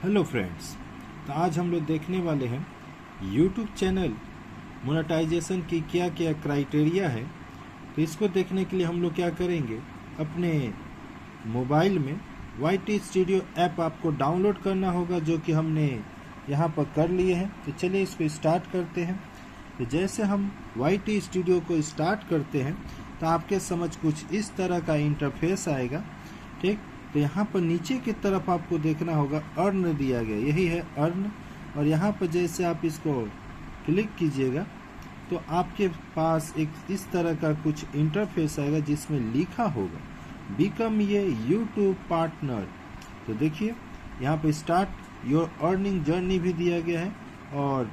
Hello friends, तो आज हम लोग देखने वाले हैं यूट्यूब चैनल मोनेटाइजेशन की क्या क्या क्राइटेरिया है। तो इसको देखने के लिए हम लोग क्या करेंगे, अपने मोबाइल में YT स्टूडियो ऐप आपको डाउनलोड करना होगा, जो कि हमने यहाँ पर कर लिए हैं। तो चलिए इसको स्टार्ट करते हैं। तो जैसे हम YT स्टूडियो को स्टार्ट करते हैं तो आपके समझ कुछ इस तरह का इंटरफेस आएगा। ठीक, तो यहाँ पर नीचे की तरफ आपको देखना होगा अर्न दिया गया, यही है अर्न। और यहाँ पर जैसे आप इसको क्लिक कीजिएगा तो आपके पास एक इस तरह का कुछ इंटरफेस आएगा जिसमें लिखा होगा बिकम ये यूट्यूब पार्टनर। तो देखिए यहाँ पर स्टार्ट योर अर्निंग जर्नी भी दिया गया है, और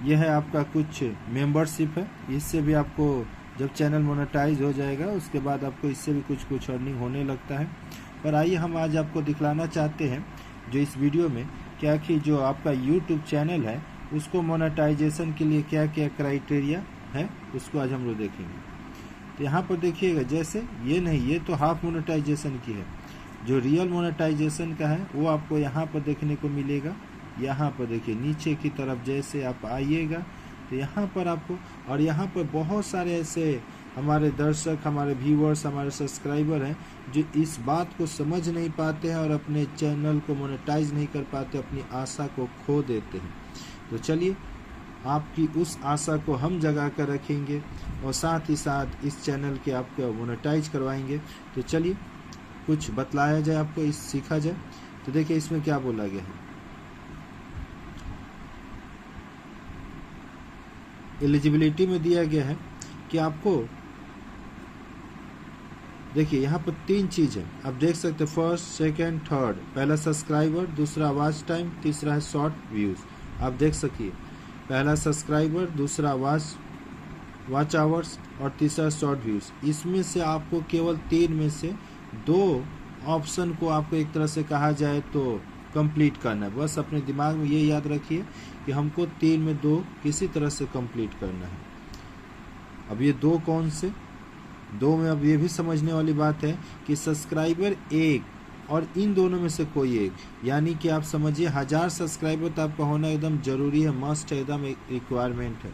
यह है आपका कुछ मेंबरशिप है। इससे भी आपको जब चैनल मोनेटाइज हो जाएगा उसके बाद आपको इससे भी कुछ अर्निंग होने लगता है। पर आइए हम आज आपको दिखलाना चाहते हैं जो इस वीडियो में क्या कि जो आपका यूट्यूब चैनल है उसको मोनेटाइजेशन के लिए क्या क्या क्राइटेरिया है उसको आज हम लोग देखेंगे। तो यहाँ पर देखिएगा, जैसे ये नहीं, ये तो हाफ मोनेटाइजेशन की है। जो रियल मोनेटाइजेशन का है वो आपको यहाँ पर देखने को मिलेगा। यहाँ पर देखिए नीचे की तरफ जैसे आप आइएगा तो यहाँ पर आपको, और यहाँ पर बहुत सारे ऐसे हमारे दर्शक, हमारे व्यूअर्स, हमारे सब्सक्राइबर हैं जो इस बात को समझ नहीं पाते हैं और अपने चैनल को मोनेटाइज नहीं कर पाते, अपनी आशा को खो देते हैं। तो चलिए आपकी उस आशा को हम जगा कर रखेंगे और साथ ही साथ इस चैनल के आपको मोनेटाइज करवाएंगे। तो चलिए कुछ बतलाया जाए आपको, इस सीखा जाए। तो देखिए इसमें क्या बोला गया है, एलिजिबिलिटी में दिया गया है कि आपको देखिए यहाँ पर 3 चीज़ है, आप देख सकते हैं, फर्स्ट, सेकंड, थर्ड। पहला सब्सक्राइबर, दूसरा वॉच टाइम, तीसरा है शॉर्ट व्यूज़। आप देख सकिए, पहला सब्सक्राइबर, दूसरा वॉच आवर्स और तीसरा शॉर्ट व्यूज़। इसमें से आपको केवल 3 में से 2 ऑप्शन को आपको एक तरह से कहा जाए तो कंप्लीट करना है। बस अपने दिमाग में ये याद रखिए कि हमको 3 में 2 किसी तरह से कंप्लीट करना है। अब ये 2 कौन से 2 में, अब ये भी समझने वाली बात है कि सब्सक्राइबर 1 और इन दोनों में से कोई एक, यानी कि आप समझिए 1000 सब्सक्राइबर तो आपका होना एकदम ज़रूरी है, मस्ट है, एकदम एक रिक्वायरमेंट है।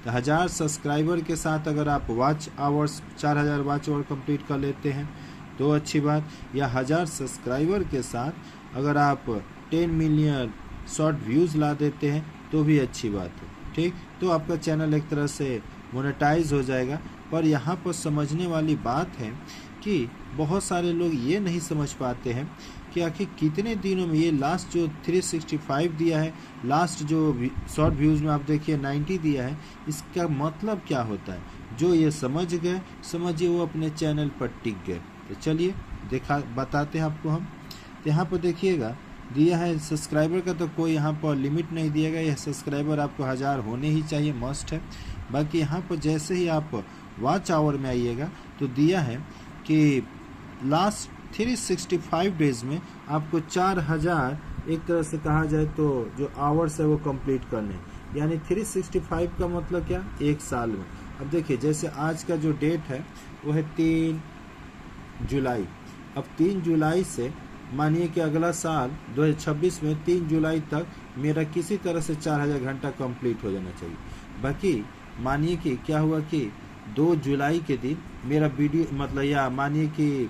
तो 1000 सब्सक्राइबर के साथ अगर आप watch hours 4000 watch hour complete कर लेते हैं तो अच्छी बात, या 1000 सब्सक्राइबर के साथ अगर आप 10 मिलियन शॉर्ट व्यूज़ ला देते हैं तो भी अच्छी बात है। ठीक, तो आपका चैनल एक तरह से मोनेटाइज हो जाएगा। पर यहाँ पर समझने वाली बात है कि बहुत सारे लोग ये नहीं समझ पाते हैं कि आखिर कितने दिनों में, ये लास्ट जो 365 दिया है, लास्ट जो शॉर्ट व्यूज़ में आप देखिए 90 दिया है, इसका मतलब क्या होता है। जो ये समझ गए, समझिए वो अपने चैनल पर टिक गए। तो चलिए बताते हैं आपको हम। तो यहाँ पर देखिएगा दिया है सब्सक्राइबर का तो कोई यहाँ पर लिमिट नहीं दिया गया, यह सब्सक्राइबर आपको 1000 होने ही चाहिए, मस्ट है। बाकी यहाँ पर जैसे ही आप वॉच आवर में आइएगा तो दिया है कि लास्ट 365 डेज में आपको 4000 एक तरह से कहा जाए तो जो आवर्स है वो कंप्लीट करने, यानी 365 का मतलब क्या, 1 साल में। अब देखिए जैसे आज का जो डेट है वो है 3 जुलाई। अब 3 जुलाई से मानिए कि अगला साल 2026 में 3 जुलाई तक मेरा किसी तरह से 4000 घंटा कंप्लीट हो जाना चाहिए। बाकी मानिए कि क्या हुआ कि 2 जुलाई के दिन मेरा वीडियो, मतलब या मानिए कि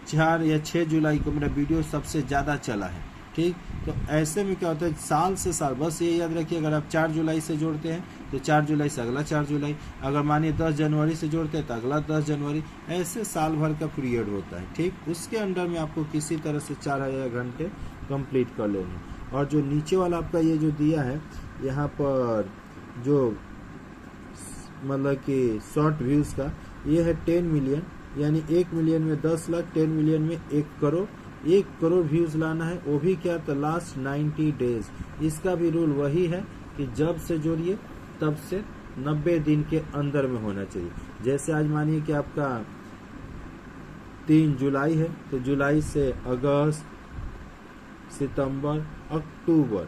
4 या 6 जुलाई को मेरा वीडियो सबसे ज़्यादा चला है। ठीक, तो ऐसे में क्या होता है, साल से साल, बस ये याद रखिए, अगर आप 4 जुलाई से जोड़ते हैं तो 4 जुलाई से अगला 4 जुलाई, अगर मानिए 10 जनवरी से जोड़ते हैं तो अगला 10 जनवरी, ऐसे साल भर का पीरियड होता है। ठीक, उसके अंडर में आपको किसी तरह से 4000 घंटे कंप्लीट कर लेने। और जो नीचे वाला आपका ये जो दिया है यहाँ पर जो मतलब कि शॉर्ट व्यूज़ का, ये है 10 मिलियन, यानी 1 मिलियन में 10 लाख, 10 मिलियन में 1 करोड़। 1 करोड़ व्यूज़ लाना है, वो भी क्या, तो लास्ट 90 डेज। इसका भी रूल वही है कि जब से जोड़िए तब से 90 दिन के अंदर में होना चाहिए। जैसे आज मानिए कि आपका 3 जुलाई है तो जुलाई से अगस्त, सितंबर, अक्टूबर,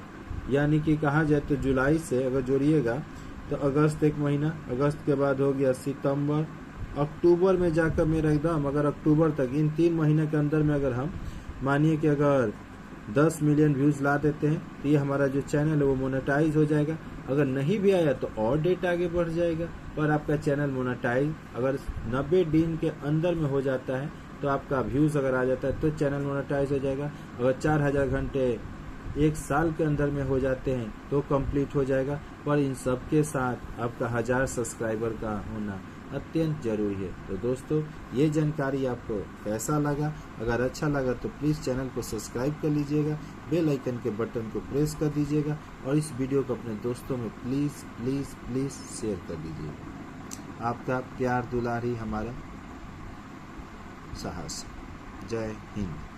यानी कि कहा जाए तो जुलाई से अगर जोड़िएगा तो अगस्त 1 महीना, अगस्त के बाद हो गया सितंबर, अक्टूबर में जाकर मेरा एकदम, अगर अक्टूबर तक, इन 3 महीने के अंदर में अगर हम मानिए कि अगर 10 मिलियन व्यूज़ ला देते हैं तो ये हमारा जो चैनल है वो मोनेटाइज हो जाएगा। अगर नहीं भी आया तो और डेट आगे बढ़ जाएगा। पर आपका चैनल मोनेटाइज अगर 90 दिन के अंदर में हो जाता है तो आपका व्यूज़ अगर आ जाता है तो चैनल मोनेटाइज हो जाएगा। अगर 4000 घंटे 1 साल के अंदर में हो जाते हैं तो कंप्लीट हो जाएगा। पर इन सब के साथ आपका 1000 सब्सक्राइबर का होना अत्यंत जरूरी है। तो दोस्तों ये जानकारी आपको कैसा लगा? अगर अच्छा लगा तो प्लीज़ चैनल को सब्सक्राइब कर लीजिएगा, बेल आइकन के बटन को प्रेस कर दीजिएगा और इस वीडियो को अपने दोस्तों में प्लीज़ प्लीज़ प्लीज़ शेयर कर दीजिएगा। आपका प्यार दुलार ही हमारा साहस। जय हिंद।